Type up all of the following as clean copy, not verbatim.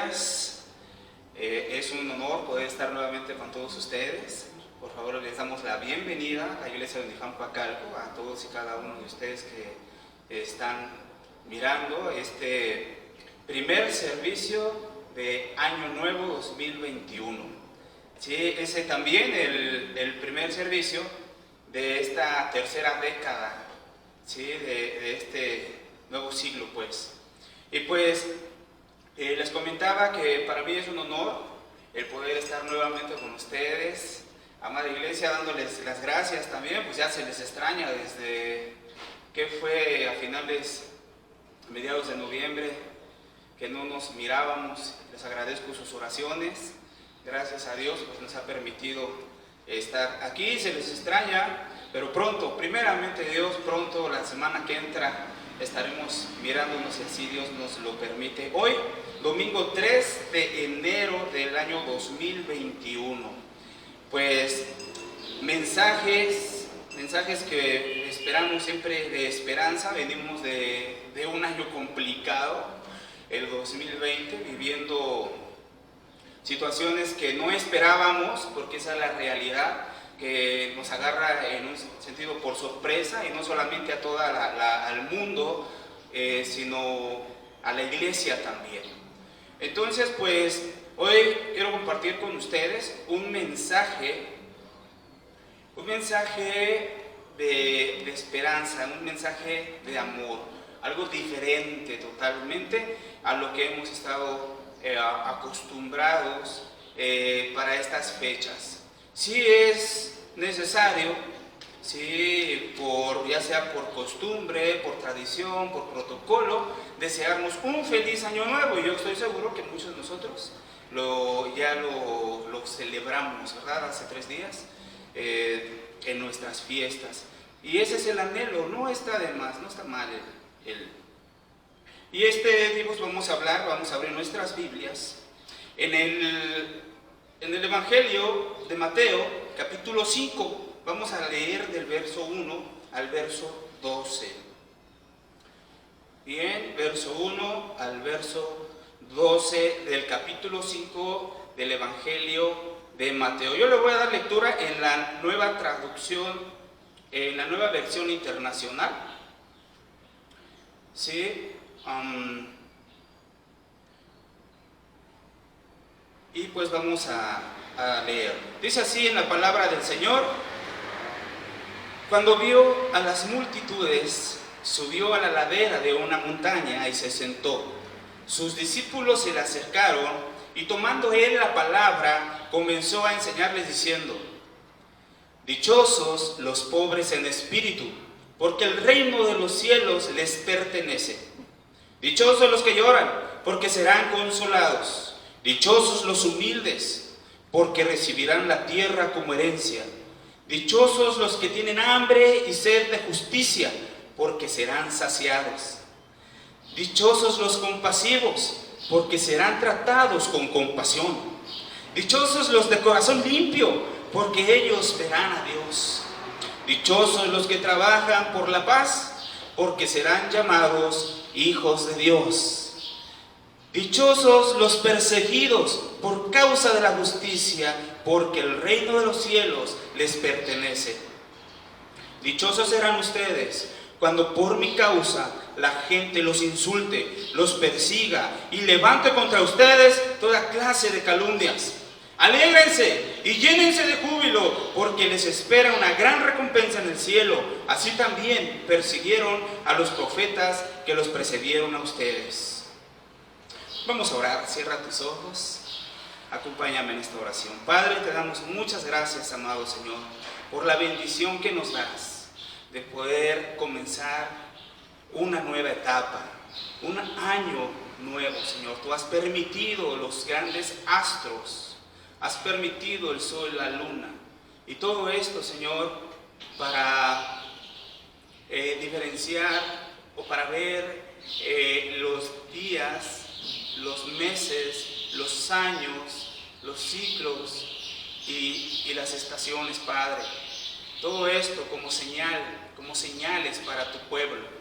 días. Es un honor poder estar nuevamente con todos ustedes. Por favor, les damos la bienvenida a la Iglesia de Unijam-Coacalco, a todos y cada uno de ustedes que están mirando este primer servicio de Año Nuevo 2021. Sí, ese también el primer servicio de esta tercera década, ¿sí? de este nuevo siglo, pues. Y pues les comentaba que para mí es un honor el poder estar nuevamente con ustedes, amada iglesia, dándoles las gracias también, pues ya se les extraña desde que fue a mediados de noviembre, que no nos mirábamos. Les agradezco sus oraciones, gracias a Dios pues nos ha permitido estar aquí, se les extraña, pero pronto, primeramente Dios, pronto, la semana que entra, estaremos mirándonos si así Dios nos lo permite. Hoy, domingo 3 de enero del año 2021, pues mensajes que esperamos siempre de esperanza. Venimos de un año complicado, el 2020, viviendo situaciones que no esperábamos, porque esa es la realidad, que nos agarra en un sentido por sorpresa, y no solamente a al mundo, sino a la iglesia también. Entonces, pues, hoy quiero compartir con ustedes un mensaje de esperanza, un mensaje de amor, algo diferente totalmente a lo que hemos estado acostumbrados para estas fechas. Sí es necesario, sí, ya sea por costumbre, por tradición, por protocolo, desearnos un feliz año nuevo, y yo estoy seguro que muchos de nosotros ya lo celebramos, ¿verdad? Hace 3 días en nuestras fiestas, y ese es el anhelo, no está de más, no está mal y pues vamos a abrir nuestras Biblias en el Evangelio de Mateo, capítulo 5, vamos a leer del verso 1 al verso 12. Bien, verso 1 al verso 12 del capítulo 5 del Evangelio de Mateo. Yo le voy a dar lectura en la nueva traducción, en la nueva versión internacional. ¿Sí? Y pues vamos a leer. Dice así en la palabra del Señor: cuando vio a las multitudes, subió a la ladera de una montaña y se sentó. Sus discípulos se le acercaron, y tomando él la palabra, comenzó a enseñarles diciendo: dichosos los pobres en espíritu, porque el reino de los cielos les pertenece. Dichosos los que lloran, porque serán consolados. Dichosos los humildes, porque recibirán la tierra como herencia. Dichosos los que tienen hambre y sed de justicia, porque serán saciados. Dichosos los compasivos, porque serán tratados con compasión. Dichosos los de corazón limpio, porque ellos verán a Dios. Dichosos los que trabajan por la paz, porque serán llamados hijos de Dios. Dichosos los perseguidos por causa de la justicia, porque el reino de los cielos les pertenece. Dichosos serán ustedes cuando por mi causa la gente los insulte, los persiga y levante contra ustedes toda clase de calumnias. Alégrense y llénense de júbilo, porque les espera una gran recompensa en el cielo. Así también persiguieron a los profetas que los precedieron a ustedes. Vamos a orar. Cierra tus ojos, acompáñame en esta oración. Padre, te damos muchas gracias, amado Señor, por la bendición que nos das de poder comenzar una nueva etapa, un año nuevo, Señor. Tú has permitido los grandes astros, has permitido el sol, la luna, y todo esto, Señor, para diferenciar o para ver los días, los meses, los años, los ciclos y las estaciones, Padre. Todo esto como señales para tu pueblo.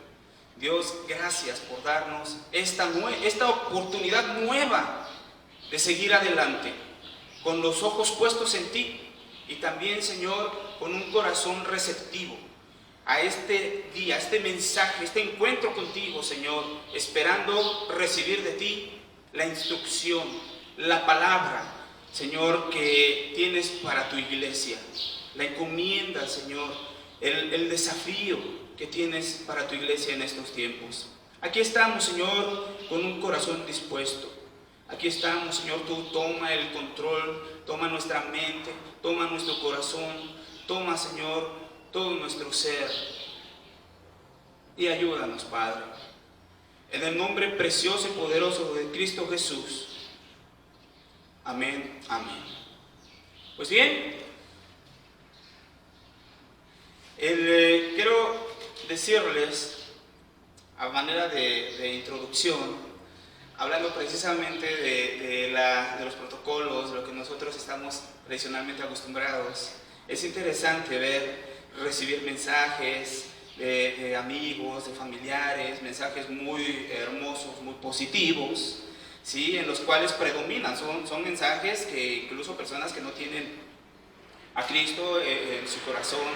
Dios, gracias por darnos esta oportunidad nueva de seguir adelante, con los ojos puestos en ti y también, Señor, con un corazón receptivo a este día, a este mensaje, este encuentro contigo, Señor, esperando recibir de ti la instrucción, la palabra, Señor, que tienes para tu iglesia, la encomienda, Señor, el desafío que tienes para tu iglesia en estos tiempos. Aquí estamos, Señor, con un corazón dispuesto. Aquí estamos, Señor, tú toma el control, toma nuestra mente, toma nuestro corazón, toma, Señor, todo nuestro ser y ayúdanos, Padre. En el nombre precioso y poderoso de Cristo Jesús. Amén, amén. Pues bien, quiero decirles, a manera de introducción, hablando precisamente de los protocolos, de lo que nosotros estamos tradicionalmente acostumbrados. Es interesante recibir mensajes de amigos, de familiares, mensajes muy hermosos, muy positivos, ¿sí? En los cuales predominan, son mensajes que incluso personas que no tienen a Cristo en su corazón,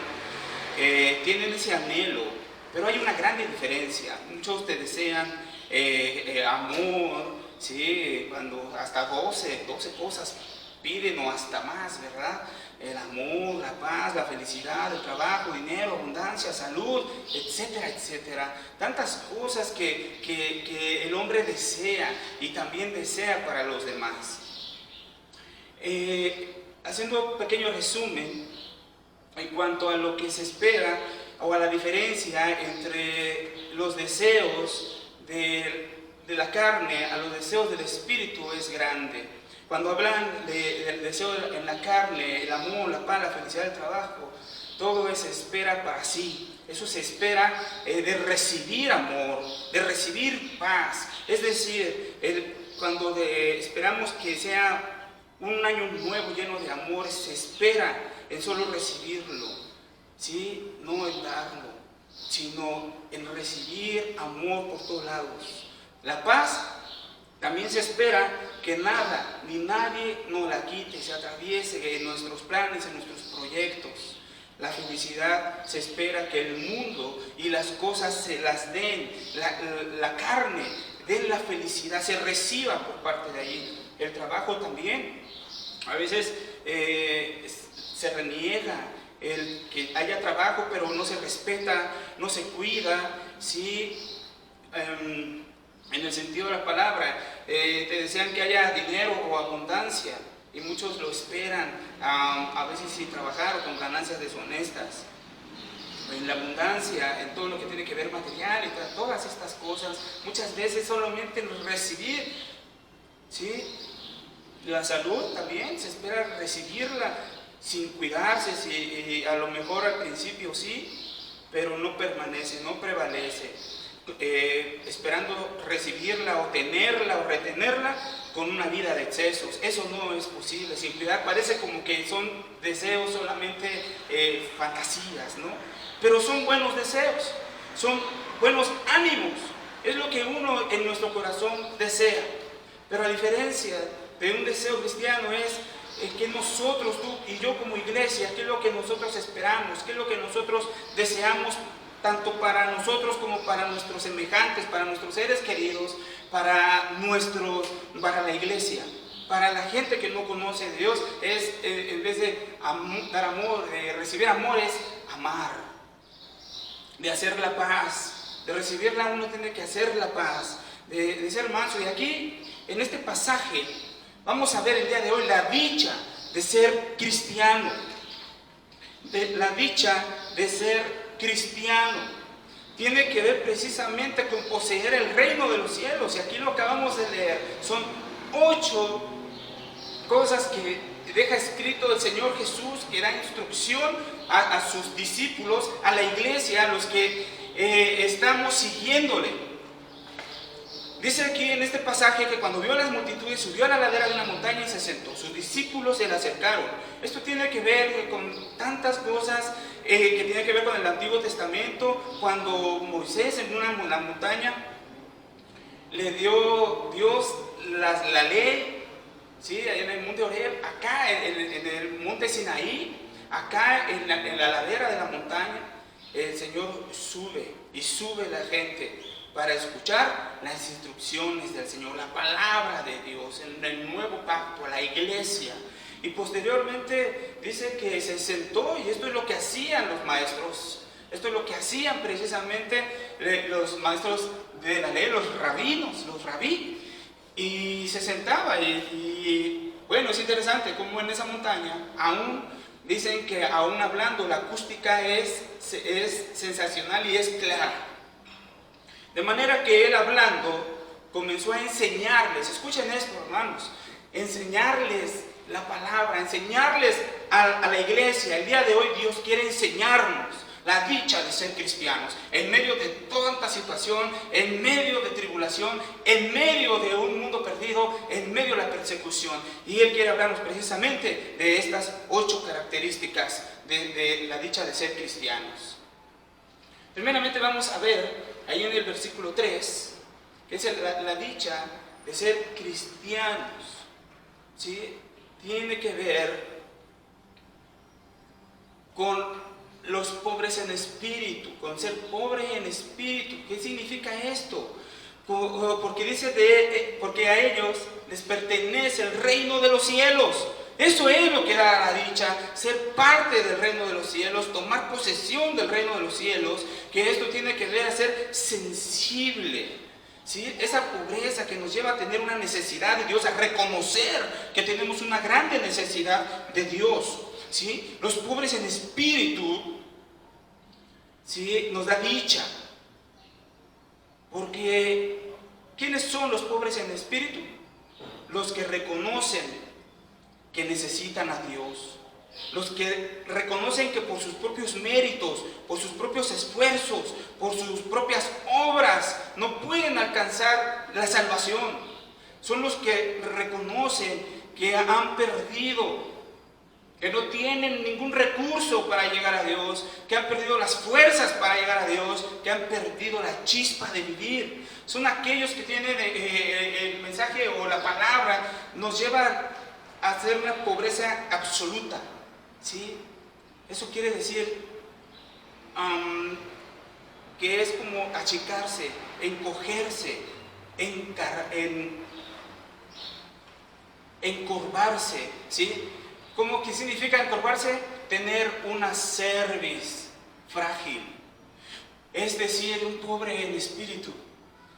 tienen ese anhelo, pero hay una gran diferencia. Muchos te desean amor, ¿sí? Cuando hasta 12 cosas piden o hasta más, ¿verdad? El amor, la paz, la felicidad, el trabajo, dinero, abundancia, salud, etcétera, etcétera. Tantas cosas que el hombre desea y también desea para los demás. Haciendo un pequeño resumen en cuanto a lo que se espera o a la diferencia entre los deseos de la carne a los deseos del espíritu es grande. Cuando hablan del deseo en la carne, el amor, la paz, la felicidad, el trabajo, todo eso se espera para sí. Eso se espera de recibir amor, de recibir paz. Es decir, cuando esperamos que sea un año nuevo lleno de amor, se espera en solo recibirlo, ¿sí? No en darlo, sino en recibir amor por todos lados. La paz también se espera que nada ni nadie nos la quite, se atraviese en nuestros planes, en nuestros proyectos. La felicidad se espera que el mundo y las cosas se las den, la carne den la felicidad, se reciba por parte de allí. El trabajo también, a veces se reniega el que haya trabajo, pero no se respeta, no se cuida, ¿sí? En el sentido de la palabra, te desean que haya dinero o abundancia, y muchos lo esperan, a veces sin trabajar o con ganancias deshonestas. En la abundancia, en todo lo que tiene que ver material y todas estas cosas, muchas veces solamente recibir, ¿sí? La salud también se espera recibirla sin cuidarse, y a lo mejor al principio sí, pero no permanece, no prevalece. Esperando recibirla o tenerla o retenerla con una vida de excesos. Eso no es posible. Sin cuidar, parece como que son deseos solamente fantasías, ¿no? Pero son buenos deseos, son buenos ánimos, es lo que uno en nuestro corazón desea. Pero a diferencia de un deseo cristiano es que nosotros, tú y yo como iglesia, qué es lo que nosotros esperamos, qué es lo que nosotros deseamos, tanto para nosotros como para nuestros semejantes, para nuestros seres queridos, para la iglesia, para la gente que no conoce a Dios. Es en vez de dar amor, de recibir amor, es amar, de hacer la paz. De recibirla uno tiene que hacer la paz, de ser manso. Y aquí, en este pasaje, vamos a ver el día de hoy la dicha de ser cristiano, la dicha de ser cristiano. Tiene que ver precisamente con poseer el reino de los cielos, y aquí lo acabamos de leer. Son 8 cosas que deja escrito el Señor Jesús, que da instrucción a sus discípulos, a la iglesia, a los que estamos siguiéndole. Dice aquí en este pasaje que cuando vio las multitudes, subió a la ladera de una montaña y se sentó. Sus discípulos se le acercaron. Esto tiene que ver con tantas cosas que tiene que ver con el Antiguo Testamento. Cuando Moisés en la montaña le dio Dios la ley, ¿sí? En el monte Oreb, acá en el monte Sinaí, acá en la ladera de la montaña, el Señor sube y sube la gente para escuchar las instrucciones del Señor, la palabra de Dios, en el nuevo pacto, a la iglesia. Y posteriormente dice que se sentó, y esto es lo que hacían los maestros, esto es lo que hacían precisamente los maestros de la ley, los rabinos, los rabí, y se sentaba y bueno, es interesante como en esa montaña aún dicen que aún hablando la acústica es sensacional y es clara, de manera que él hablando comenzó a enseñarles, escuchen esto hermanos, enseñarles la palabra, enseñarles a la iglesia. El día de hoy Dios quiere enseñarnos la dicha de ser cristianos, en medio de tanta situación, en medio de tribulación, en medio de un mundo perdido, en medio de la persecución. Y Él quiere hablarnos precisamente de estas 8 características de la dicha de ser cristianos. Primeramente vamos a ver ahí en el versículo 3, que es la dicha de ser cristianos, ¿sí? Tiene que ver con los pobres en espíritu, con ser pobre en espíritu. ¿Qué significa esto? Porque dice porque a ellos les pertenece el reino de los cielos. Eso es lo que da la dicha, ser parte del reino de los cielos, tomar posesión del reino de los cielos, que esto tiene que ver a ser sensible, ¿sí? Esa pobreza que nos lleva a tener una necesidad de Dios, a reconocer que tenemos una grande necesidad de Dios, ¿sí? Los pobres en espíritu, ¿sí? Nos da dicha, porque ¿quiénes son los pobres en espíritu? Los que reconocen que necesitan a Dios, los que reconocen que por sus propios méritos, por sus propios esfuerzos, por sus propias obras no pueden alcanzar la salvación. Son los que reconocen que han perdido, que no tienen ningún recurso para llegar a Dios, que han perdido las fuerzas para llegar a Dios, que han perdido la chispa de vivir. Son aquellos que tienen el mensaje o la palabra, nos lleva a hacer una pobreza absoluta, ¿sí? Eso quiere decir que es como achicarse, encogerse, encorvarse, ¿sí? ¿Cómo que significa encorvarse? Tener una cerviz frágil. Es decir, un pobre en espíritu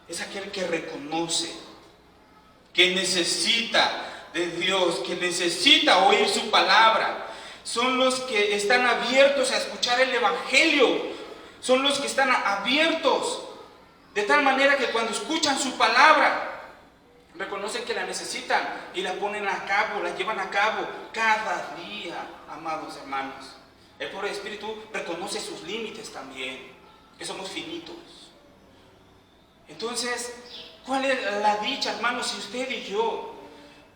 es aquel que reconoce, que necesita de Dios, que necesita oír su palabra. Son los que están abiertos a escuchar el evangelio, son los que están abiertos de tal manera que cuando escuchan su palabra reconocen que la necesitan y la ponen a cabo, la llevan a cabo cada día, amados hermanos. El pobre espíritu reconoce sus límites también, que somos finitos. Entonces, ¿cuál es la dicha, hermanos? Si usted y yo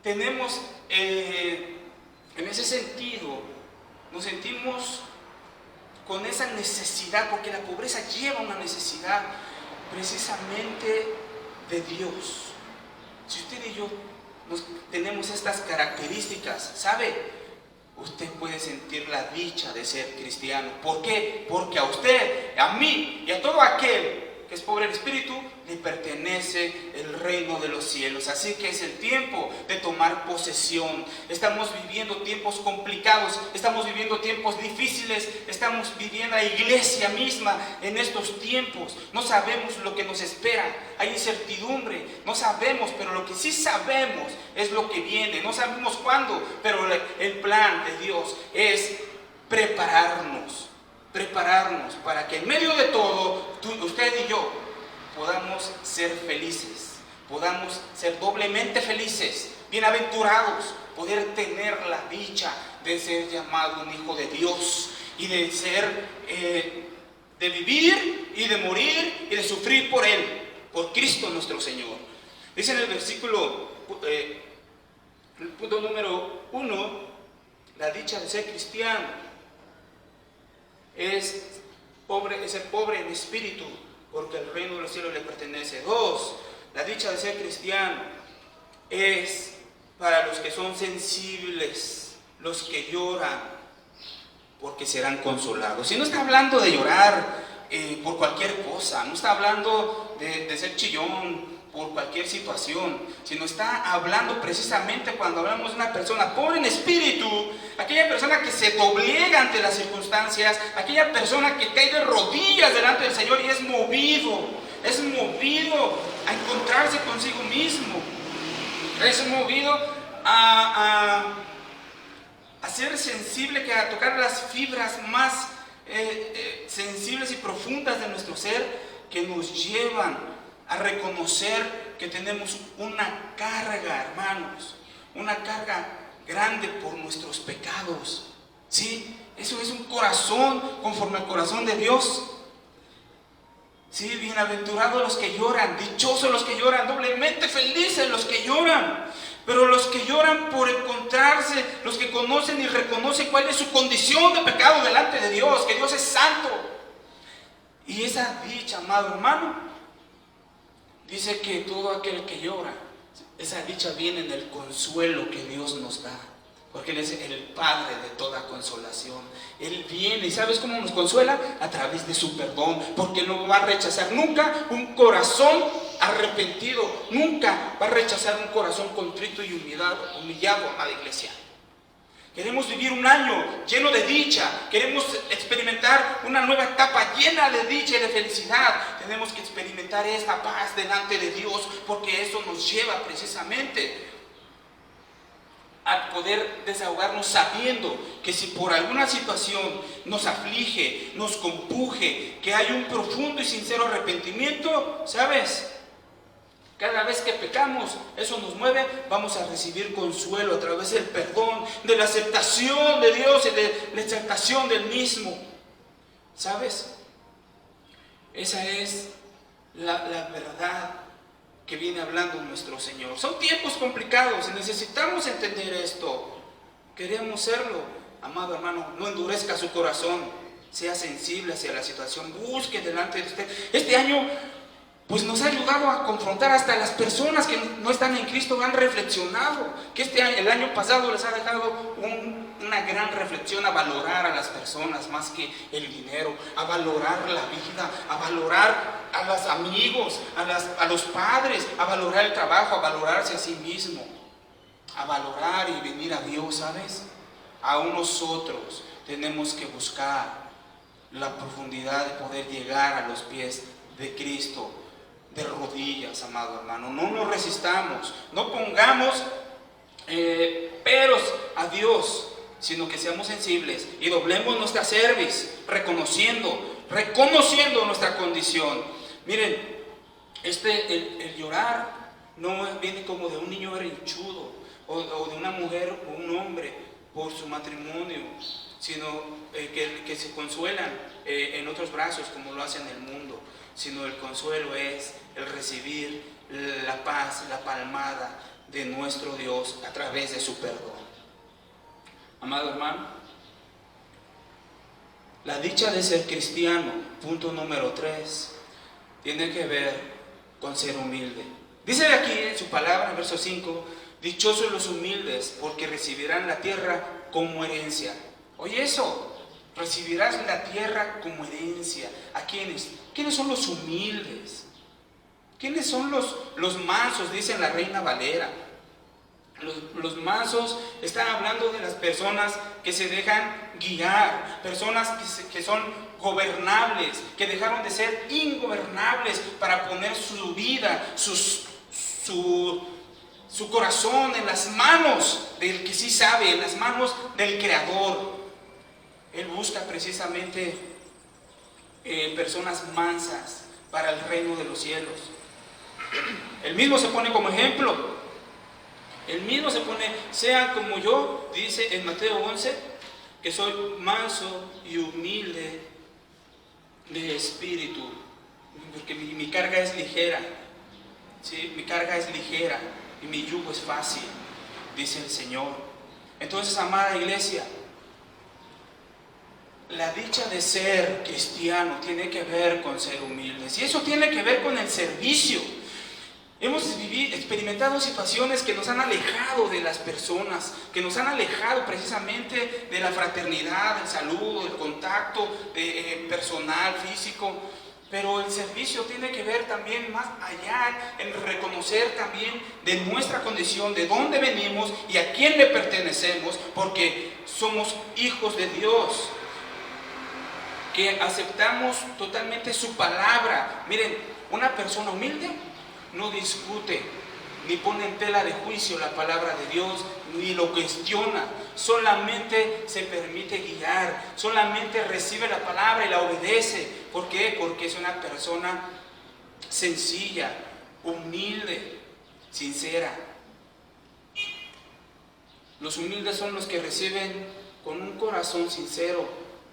tenemos en ese sentido, nos sentimos con esa necesidad, porque la pobreza lleva una necesidad precisamente de Dios. Si usted y yo tenemos estas características, ¿sabe? Usted puede sentir la dicha de ser cristiano. ¿Por qué? Porque a usted, a mí y a todo aquel que es pobre en espíritu, le pertenece el reino de los cielos. Así que es el tiempo de tomar posesión. Estamos viviendo tiempos complicados, estamos viviendo tiempos difíciles, estamos viviendo la iglesia misma en estos tiempos. No sabemos lo que nos espera, hay incertidumbre, no sabemos, pero lo que sí sabemos es lo que viene. No sabemos cuándo, pero el plan de Dios es prepararnos para que en medio de todo, usted y yo podamos ser felices, podamos ser doblemente felices, bienaventurados, poder tener la dicha de ser llamado un hijo de Dios y de ser, de vivir y de morir y de sufrir por Él, por Cristo nuestro Señor. Dice en el versículo, el punto número 1, la dicha de ser cristiano es ser pobre en espíritu, porque el reino de los cielos le pertenece. 2, la dicha de ser cristiano es para los que son sensibles, los que lloran, porque serán consolados. Y no está hablando de llorar por cualquier cosa, no está hablando de ser chillón por cualquier situación, sino está hablando precisamente cuando hablamos de una persona pobre en espíritu, aquella persona que se doblega ante las circunstancias, aquella persona que cae de rodillas delante del Señor y es movido a encontrarse consigo mismo, es movido a ser sensible, que a tocar las fibras más sensibles y profundas de nuestro ser, que nos llevan a reconocer que tenemos una carga, hermanos, una carga grande por nuestros pecados. ¿Sí? Eso es un corazón conforme al corazón de Dios. Sí, bienaventurados los que lloran, dichosos los que lloran, doblemente felices los que lloran. Pero los que lloran por encontrarse, los que conocen y reconocen cuál es su condición de pecado delante de Dios, que Dios es santo. Y esa dicha, amado hermano, dice que todo aquel que llora, esa dicha viene en el consuelo que Dios nos da, porque Él es el Padre de toda consolación. Él viene, ¿y sabes cómo nos consuela? A través de su perdón, porque no va a rechazar nunca un corazón arrepentido, nunca va a rechazar un corazón contrito y humillado, amada iglesia. Queremos vivir un año lleno de dicha, queremos experimentar una nueva etapa llena de dicha y de felicidad. Tenemos que experimentar esta paz delante de Dios, porque eso nos lleva precisamente a poder desahogarnos sabiendo que si por alguna situación nos aflige, nos compuje, que hay un profundo y sincero arrepentimiento, ¿sabes? Cada vez que pecamos, eso nos mueve, vamos a recibir consuelo a través del perdón, de la aceptación de Dios y de la aceptación del mismo. ¿Sabes? Esa es la verdad que viene hablando nuestro Señor. Son tiempos complicados y necesitamos entender esto. Queremos serlo. Amado hermano, no endurezca su corazón, sea sensible hacia la situación, busque delante de usted. Este año pues nos ha ayudado a confrontar hasta las personas que no están en Cristo, han reflexionado, que el año pasado les ha dejado una gran reflexión a valorar a las personas más que el dinero, a valorar la vida, a valorar a los amigos, a los padres, a valorar el trabajo, a valorarse a sí mismo, a valorar y venir a Dios, ¿sabes? Aún nosotros tenemos que buscar la profundidad de poder llegar a los pies de Cristo, de rodillas, amado hermano. No nos resistamos, no pongamos peros a Dios, sino que seamos sensibles y doblemos nuestra cerviz, reconociendo nuestra condición. Miren, el llorar no viene como de un niño berrinchudo o de una mujer o un hombre por su matrimonio, sino que se consuelan en otros brazos como lo hacen en el mundo, sino el consuelo es el recibir la paz, la palmada de nuestro Dios a través de su perdón. Amado hermano, la dicha de ser cristiano, punto número 3, tiene que ver con ser humilde. Dice aquí en su palabra, en verso 5, dichosos los humildes, porque recibirán la tierra como herencia. Oye eso, recibirás la tierra como herencia. ¿A quiénes? ¿Quiénes son los humildes? ¿Quiénes son los mansos? Dice la Reina Valera. Los mansos están hablando de las personas que se dejan guiar, personas que son gobernables, que dejaron de ser ingobernables para poner su vida, su corazón en las manos del que sí sabe, en las manos del Creador. Él busca precisamente personas mansas para el reino de los cielos. Él mismo se pone como ejemplo. Él mismo se pone, sean como yo, dice en Mateo 11, que soy manso y humilde de espíritu, porque mi carga es ligera. ¿Sí? Mi carga es ligera y mi yugo es fácil, dice el Señor. Entonces, amada iglesia, la dicha de ser cristiano tiene que ver con ser humildes, y eso tiene que ver con el servicio. Hemos experimentado situaciones que nos han alejado de las personas, que nos han alejado precisamente de la fraternidad, el saludo, el contacto personal, físico. Pero el servicio tiene que ver también más allá en reconocer también de nuestra condición, de dónde venimos y a quién le pertenecemos, porque somos hijos de Dios, que aceptamos totalmente su palabra. Miren, una persona humilde no discute, ni pone en tela de juicio la palabra de Dios, ni lo cuestiona, solamente se permite guiar, solamente recibe la palabra y la obedece. ¿Por qué? Porque es una persona sencilla, humilde, sincera. Los humildes son los que reciben con un corazón sincero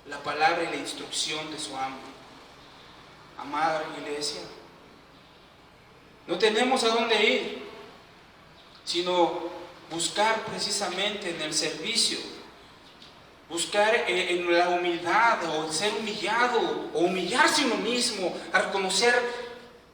la palabra y la instrucción de su amo. Amada iglesia, no tenemos a dónde ir, sino buscar precisamente en el servicio, buscar en la humildad, o el ser humillado, o humillarse uno mismo, a reconocer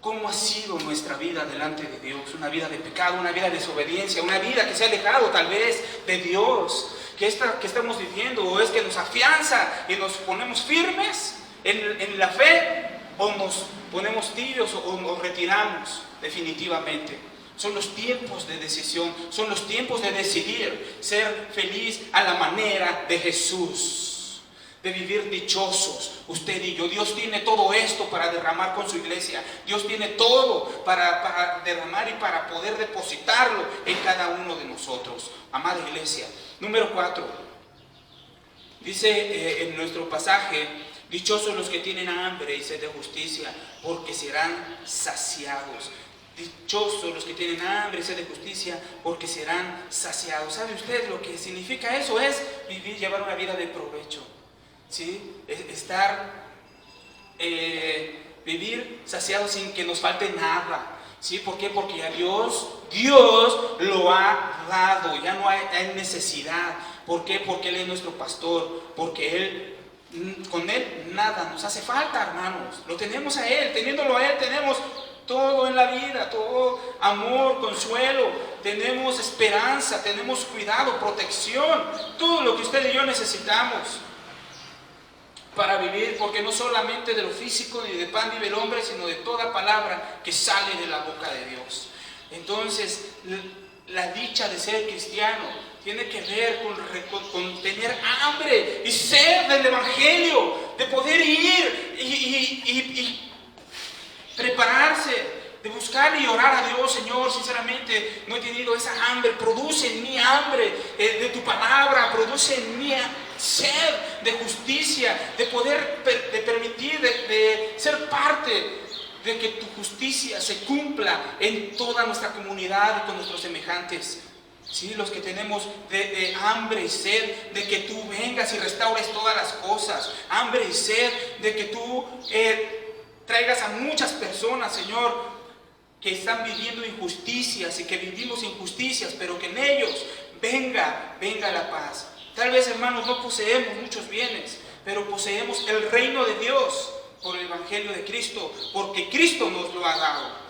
cómo ha sido nuestra vida delante de Dios, una vida de pecado, una vida de desobediencia, una vida que se ha alejado tal vez de Dios, que estamos viviendo, o es que nos afianza y nos ponemos firmes en la fe, o nos ponemos tibios o nos retiramos definitivamente. Son los tiempos de decisión, son los tiempos de decidir ser feliz a la manera de Jesús, de vivir dichosos, usted y yo. Dios tiene todo esto para derramar con su iglesia, Dios tiene todo para derramar y para poder depositarlo en cada uno de nosotros. Amada iglesia, número 4, dice en nuestro pasaje: dichosos los que tienen hambre y sed de justicia, porque serán saciados. Dichosos los que tienen hambre y sed de justicia, porque serán saciados. ¿Sabe usted lo que significa eso? Es vivir, llevar una vida de provecho, ¿sí? Vivir saciados sin que nos falte nada, ¿sí? ¿Por qué? Porque ya Dios lo ha dado, ya no hay necesidad. ¿Por qué? Porque Él es nuestro pastor, porque con Él nada nos hace falta, hermanos. Lo tenemos a Él, teniéndolo a Él tenemos todo en la vida, todo amor, consuelo, tenemos esperanza, tenemos cuidado, protección, todo lo que usted y yo necesitamos para vivir, porque no solamente de lo físico ni de pan vive el hombre, sino de toda palabra que sale de la boca de Dios. Entonces, la dicha de ser cristiano tiene que ver con tener hambre y sed del evangelio, de poder ir y prepararse, de buscar y orar a Dios. Señor, sinceramente no he tenido esa hambre, produce en mí hambre de tu palabra, produce en mí sed de justicia, de poder permitir, de ser parte de que tu justicia se cumpla en toda nuestra comunidad y con nuestros semejantes. Sí, los que tenemos de hambre y sed de que tú vengas y restaures todas las cosas, hambre y sed de que tú traigas a muchas personas, Señor, que están viviendo injusticias y que vivimos injusticias, pero que en ellos venga la paz. Tal vez, hermanos, no poseemos muchos bienes, pero poseemos el reino de Dios por el evangelio de Cristo, porque Cristo nos lo ha dado.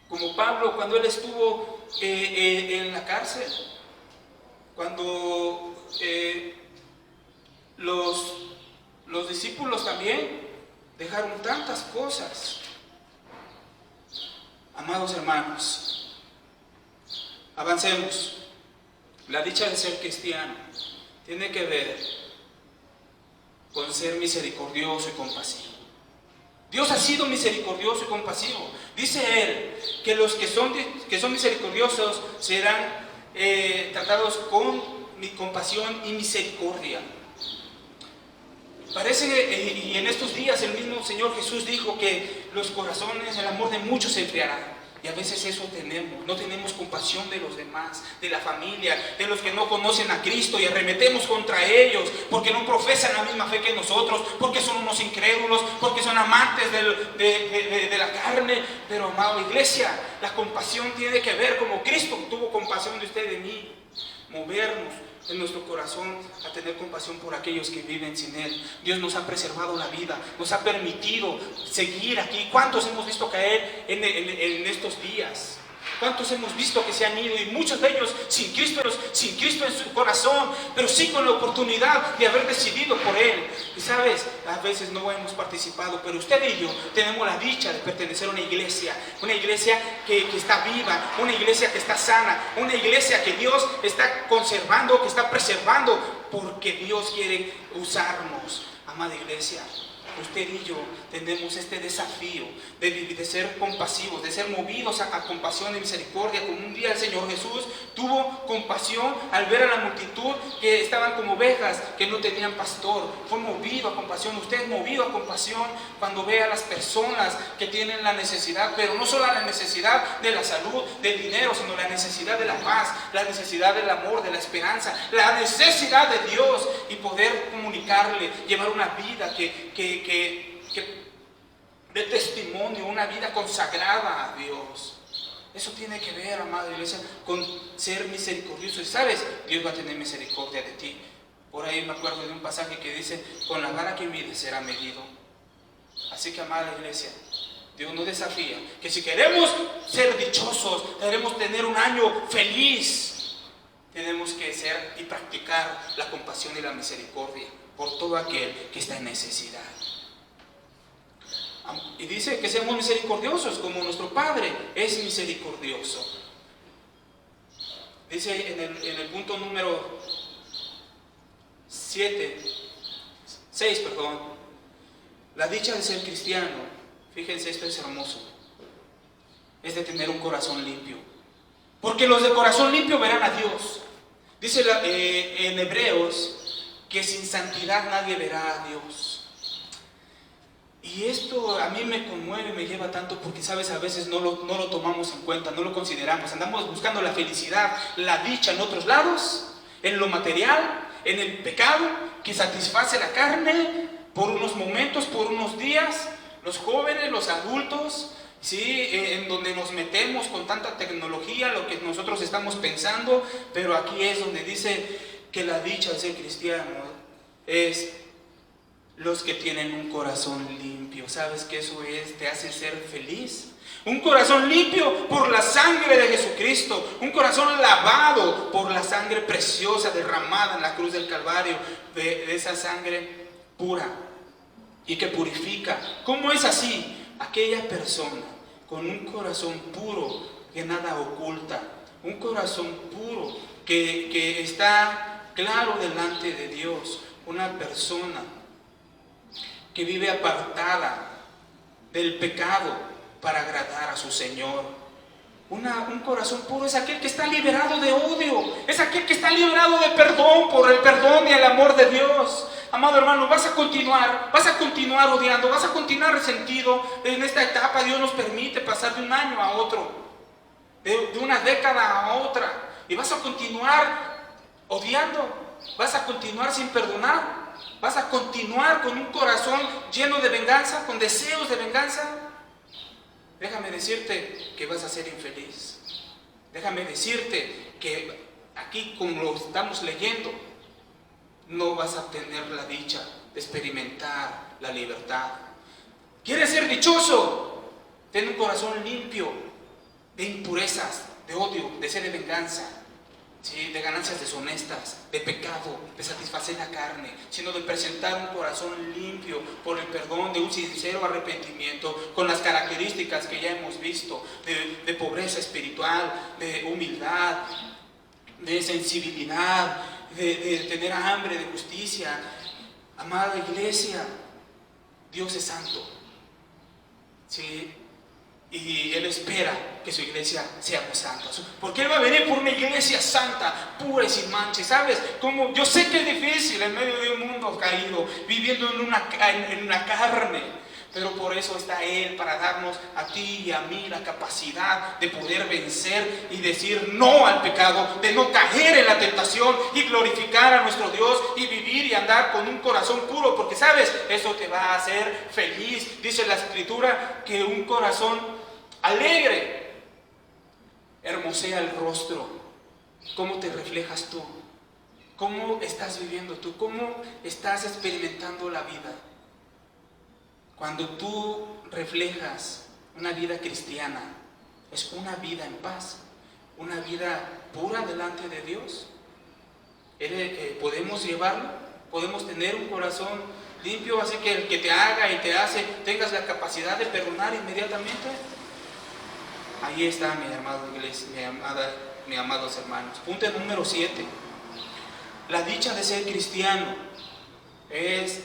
Como Pablo, cuando él estuvo en la cárcel, cuando los discípulos también dejaron tantas cosas. Amados hermanos, avancemos. La dicha de ser cristiano tiene que ver con ser misericordioso y compasivo. Dios ha sido misericordioso y compasivo. Dice Él que los que son misericordiosos serán tratados con compasión y misericordia. Parece, y en estos días el mismo Señor Jesús dijo que los corazones, el amor de muchos se enfriará. Y a veces eso tenemos, no tenemos compasión de los demás, de la familia, de los que no conocen a Cristo, y arremetemos contra ellos porque no profesan la misma fe que nosotros, porque son unos incrédulos, porque son amantes de la carne. Pero, amada iglesia, la compasión tiene que ver como Cristo tuvo compasión de usted y de mí. movernos en nuestro corazón a tener compasión por aquellos que viven sin Él. Dios nos ha preservado la vida, nos ha permitido seguir aquí. ¿Cuántos hemos visto caer en estos días? ¿Cuántos hemos visto que se han ido? Y muchos de ellos sin Cristo en su corazón, pero sí con la oportunidad de haber decidido por Él. Y sabes, a veces no hemos participado, pero usted y yo tenemos la dicha de pertenecer a una iglesia que está viva, una iglesia que está sana, una iglesia que Dios está conservando, que está preservando, porque Dios quiere usarnos. Amada iglesia, usted y yo tenemos este desafío de ser compasivos, de ser movidos a compasión y misericordia, como un día el Señor Jesús tuvo compasión al ver a la multitud que estaban como ovejas, que no tenían pastor. Fue movido a compasión. Usted es movido a compasión cuando ve a las personas que tienen la necesidad, pero no solo la necesidad de la salud, del dinero, sino la necesidad de la paz, la necesidad del amor, de la esperanza, la necesidad de Dios, y poder comunicarle, llevar una vida que de testimonio, una vida consagrada a Dios. Eso tiene que ver, amada iglesia, con ser misericordioso. Y sabes, Dios va a tener misericordia de ti. Por ahí me acuerdo de un pasaje que dice: con la vara que mide será medido. Así que, amada iglesia, Dios nos desafía que si queremos ser dichosos, queremos tener un año feliz, tenemos que ser y practicar la compasión y la misericordia por todo aquel que está en necesidad. Y dice que seamos misericordiosos como nuestro Padre es misericordioso. Dice en el punto número 6, la dicha de ser cristiano, fíjense, esto es hermoso, es de tener un corazón limpio, porque los de corazón limpio verán a Dios. Dice en Hebreos que sin santidad nadie verá a Dios. Y esto a mí me conmueve, me lleva tanto, porque sabes, a veces no lo tomamos en cuenta, no lo consideramos. Andamos buscando la felicidad, la dicha en otros lados, en lo material, en el pecado que satisface la carne por unos momentos, por unos días. Los jóvenes, los adultos, ¿sí? En donde nos metemos con tanta tecnología, lo que nosotros estamos pensando. Pero aquí es donde dice que la dicha de ser cristiano es los que tienen un corazón limpio. ¿Sabes qué eso es? Te hace ser feliz. Un corazón limpio por la sangre de Jesucristo. Un corazón lavado por la sangre preciosa derramada en la cruz del Calvario. De esa sangre pura y que purifica. ¿Cómo es así? Aquella persona con un corazón puro que nada oculta. Un corazón puro que está claro delante de Dios. Una persona que vive apartada del pecado para agradar a su Señor. Un corazón puro es aquel que está liberado de odio, es aquel que está liberado de perdón, por el perdón y el amor de Dios. Amado hermano, vas a continuar odiando, vas a continuar resentido. En esta etapa Dios nos permite pasar de un año a otro, de una década a otra, y vas a continuar odiando, vas a continuar sin perdonar. ¿Vas a continuar con un corazón lleno de venganza, con deseos de venganza? Déjame decirte que vas a ser infeliz. Déjame decirte que aquí, como lo estamos leyendo, no vas a tener la dicha de experimentar la libertad. ¿Quieres ser dichoso? Ten un corazón limpio de impurezas, de odio, de sed de venganza. ¿Sí? De ganancias deshonestas, de pecado, de satisfacer la carne, sino de presentar un corazón limpio por el perdón, de un sincero arrepentimiento, con las características que ya hemos visto, de pobreza espiritual, de humildad, de sensibilidad, de tener hambre de justicia. Amada iglesia, Dios es santo, ¿sí? Y Él espera que su iglesia seamos santos, porque Él va a venir por una iglesia santa, pura y sin mancha. ¿Sabes? Como yo sé que es difícil en medio de un mundo caído, viviendo en una carne, pero por eso está Él, para darnos a ti y a mí la capacidad de poder vencer y decir no al pecado, de no caer en la tentación y glorificar a nuestro Dios y vivir y andar con un corazón puro, porque sabes, eso te va a hacer feliz. Dice la Escritura que un corazón alegre hermosea el rostro ¿Cómo te reflejas tú? ¿Cómo estás viviendo tú? ¿Cómo estás experimentando la vida? Cuando tú reflejas una vida cristiana, es una vida en paz, una vida pura delante de Dios. Podemos llevarlo, podemos tener un corazón limpio, así que el que te haga y te hace, tengas la capacidad de perdonar inmediatamente. Ahí está, mi amado iglesia, mis amados hermanos. Punto número 7. La dicha de ser cristiano es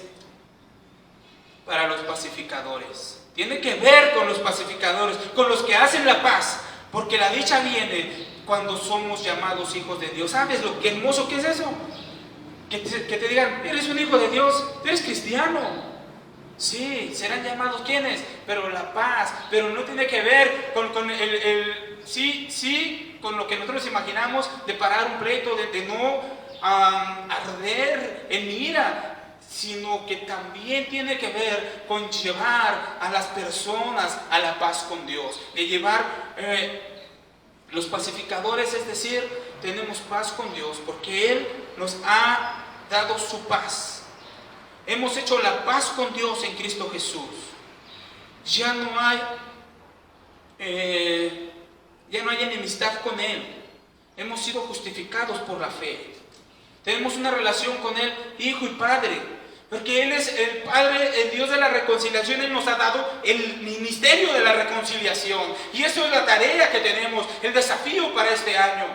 para los pacificadores. Tiene que ver con los pacificadores, con los que hacen la paz, porque la dicha viene cuando somos llamados hijos de Dios. ¿Sabes lo que hermoso que es eso? Que te digan, eres un hijo de Dios, eres cristiano. Sí, serán llamados ¿quiénes? Pero la paz, pero no tiene que ver con con lo que nosotros imaginamos de parar un pleito, de no arder en ira, sino que también tiene que ver con llevar a las personas a la paz con Dios, de llevar los pacificadores, es decir, tenemos paz con Dios porque Él nos ha dado su paz. Hemos hecho la paz con Dios en Cristo Jesús. Ya no hay enemistad con Él. Hemos sido justificados por la fe. Tenemos una relación con Él, Hijo y Padre, porque Él es el Padre, el Dios de la reconciliación. Él nos ha dado el ministerio de la reconciliación, y eso es la tarea que tenemos, el desafío para este año.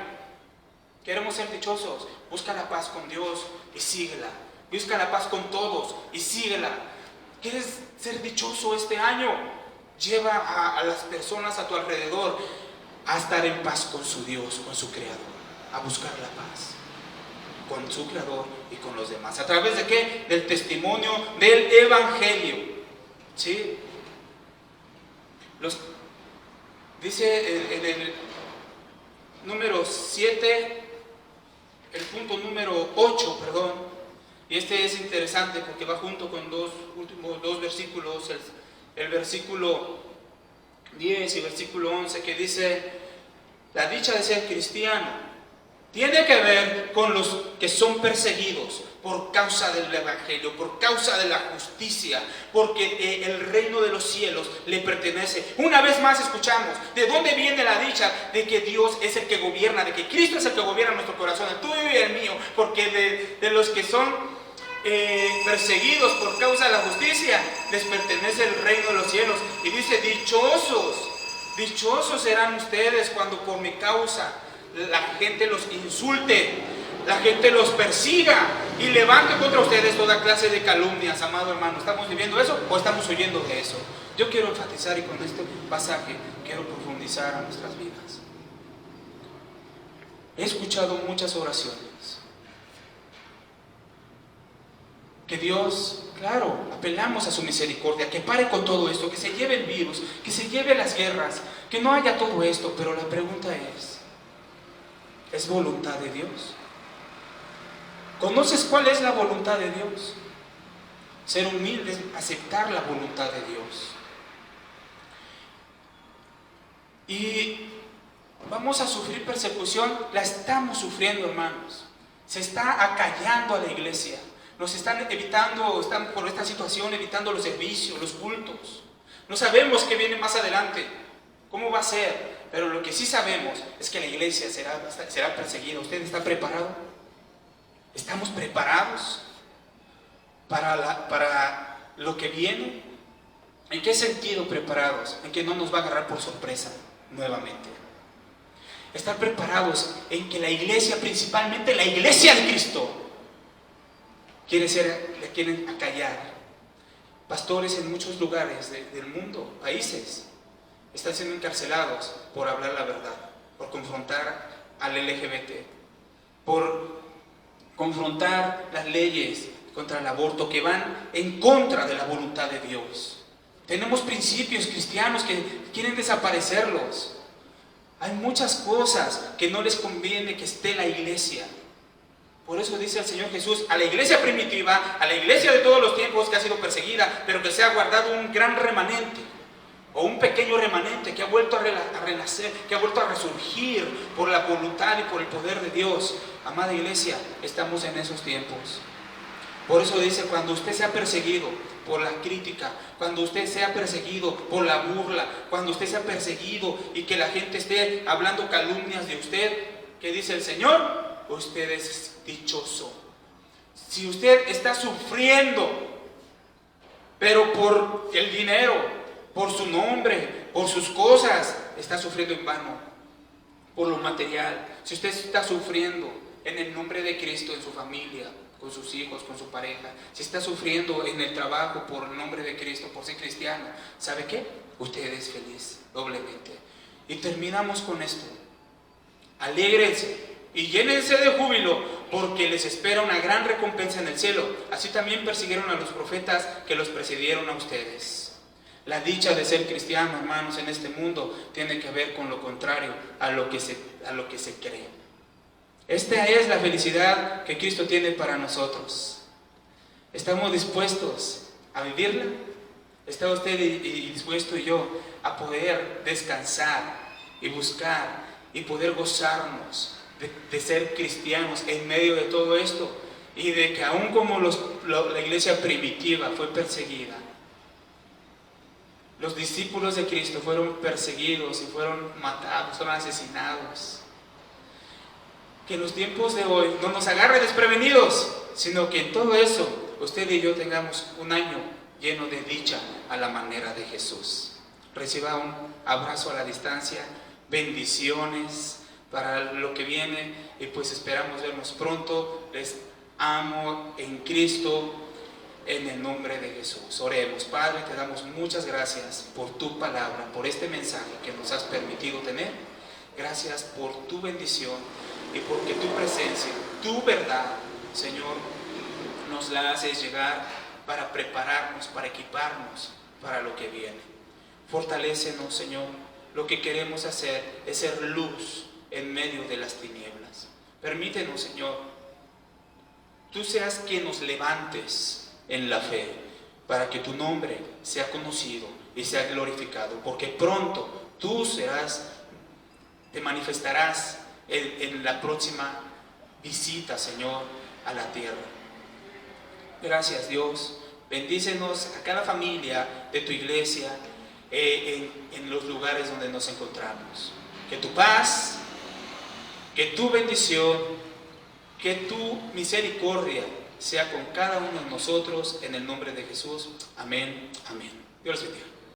Queremos ser dichosos. Busca la paz con Dios y síguela. Busca la paz con todos y síguela. ¿Quieres ser dichoso este año? Lleva a las personas a tu alrededor a estar en paz con su Dios, con su Creador, a buscar la paz con su Creador y con los demás. ¿A través de qué? Del testimonio del Evangelio. ¿Sí? Dice en el número 7, el punto número 8, perdón, y este es interesante porque va junto con últimos dos versículos, el versículo 10 y versículo 11, que dice: la dicha de ser cristiano tiene que ver con los que son perseguidos por causa del Evangelio, por causa de la justicia, porque el reino de los cielos le pertenece. Una vez más escuchamos, ¿de dónde viene la dicha? De que Dios es el que gobierna, de que Cristo es el que gobierna nuestro corazón, el tuyo y el mío, porque de los que son perseguidos por causa de la justicia, les pertenece el reino de los cielos. Y dice: dichosos serán ustedes cuando por mi causa la gente los insulte, la gente los persiga y levante contra ustedes toda clase de calumnias. Amado hermano, ¿estamos viviendo eso o estamos huyendo de eso? Yo quiero enfatizar, y con este pasaje quiero profundizar a nuestras vidas. He escuchado muchas oraciones que Dios, claro, apelamos a su misericordia, que pare con todo esto, que se lleve el virus, que se lleve las guerras, que no haya todo esto. Pero la pregunta ¿es voluntad de Dios? ¿Conoces cuál es la voluntad de Dios? Ser humildes, aceptar la voluntad de Dios. Y vamos a sufrir persecución, la estamos sufriendo, hermanos. Se está acallando a la iglesia. Nos están están por esta situación evitando los servicios, los cultos. No sabemos qué viene más adelante, cómo va a ser, pero lo que sí sabemos es que la iglesia será perseguida. ¿Usted está preparado? ¿Estamos preparados para lo que viene? ¿En qué sentido preparados? En que no nos va a agarrar por sorpresa nuevamente. Estar preparados en que la iglesia, principalmente la iglesia de Cristo, le quieren acallar. Pastores en muchos lugares del mundo, países, están siendo encarcelados por hablar la verdad, por confrontar al LGBT, por confrontar las leyes contra el aborto que van en contra de la voluntad de Dios. Tenemos principios cristianos que quieren desaparecerlos. Hay muchas cosas que no les conviene que esté la iglesia. Por eso dice el Señor Jesús a la iglesia primitiva, a la iglesia de todos los tiempos que ha sido perseguida, pero que se ha guardado un gran remanente. o un pequeño remanente que ha vuelto a renacer, que ha vuelto a resurgir por la voluntad y por el poder de Dios. Amada iglesia, estamos en esos tiempos. Por eso dice, cuando usted sea perseguido por la crítica, cuando usted sea perseguido por la burla, cuando usted sea perseguido y que la gente esté hablando calumnias de usted, ¿qué dice el Señor? Usted es dichoso. Si usted está sufriendo, pero por el dinero, por su nombre, por sus cosas, está sufriendo en vano, por lo material. Si usted está sufriendo en el nombre de Cristo, en su familia, con sus hijos, con su pareja, si está sufriendo en el trabajo por el nombre de Cristo, por ser cristiano, ¿sabe qué? Usted es feliz doblemente. Y terminamos con esto. Alégrense y llénense de júbilo, porque les espera una gran recompensa en el cielo. Así también persiguieron a los profetas que los precedieron a ustedes. La dicha de ser cristiano, hermanos, en este mundo tiene que ver con lo contrario a lo que se cree. Esta es la felicidad que Cristo tiene para nosotros. ¿Estamos dispuestos a vivirla? ¿Está usted y dispuesto y yo a poder descansar y buscar y poder gozarnos de ser cristianos en medio de todo esto? Y de que aún como la iglesia primitiva fue perseguida, los discípulos de Cristo fueron perseguidos y fueron matados, fueron asesinados. Que en los tiempos de hoy no nos agarre desprevenidos, sino que en todo eso usted y yo tengamos un año lleno de dicha a la manera de Jesús. Reciba un abrazo a la distancia, bendiciones para lo que viene y pues esperamos vernos pronto. Les amo en Cristo, en el nombre de Jesús. Oremos. Padre, te damos muchas gracias por tu palabra, por este mensaje que nos has permitido tener. Gracias por tu bendición y porque tu presencia, tu verdad, Señor, nos la haces llegar para prepararnos, para equiparnos para lo que viene. Fortalécenos, Señor. Lo que queremos hacer es ser luz en medio de las tinieblas. Permítenos, Señor, tú seas quien nos levantes en la fe, para que tu nombre sea conocido y sea glorificado, porque pronto tú te manifestarás en la próxima visita, Señor, a la tierra. Gracias, Dios. Bendícenos a cada familia de tu iglesia en los lugares donde nos encontramos. Que tu paz, que tu bendición, que tu misericordia sea con cada uno de nosotros, en el nombre de Jesús. Amén, amén. Dios les bendiga.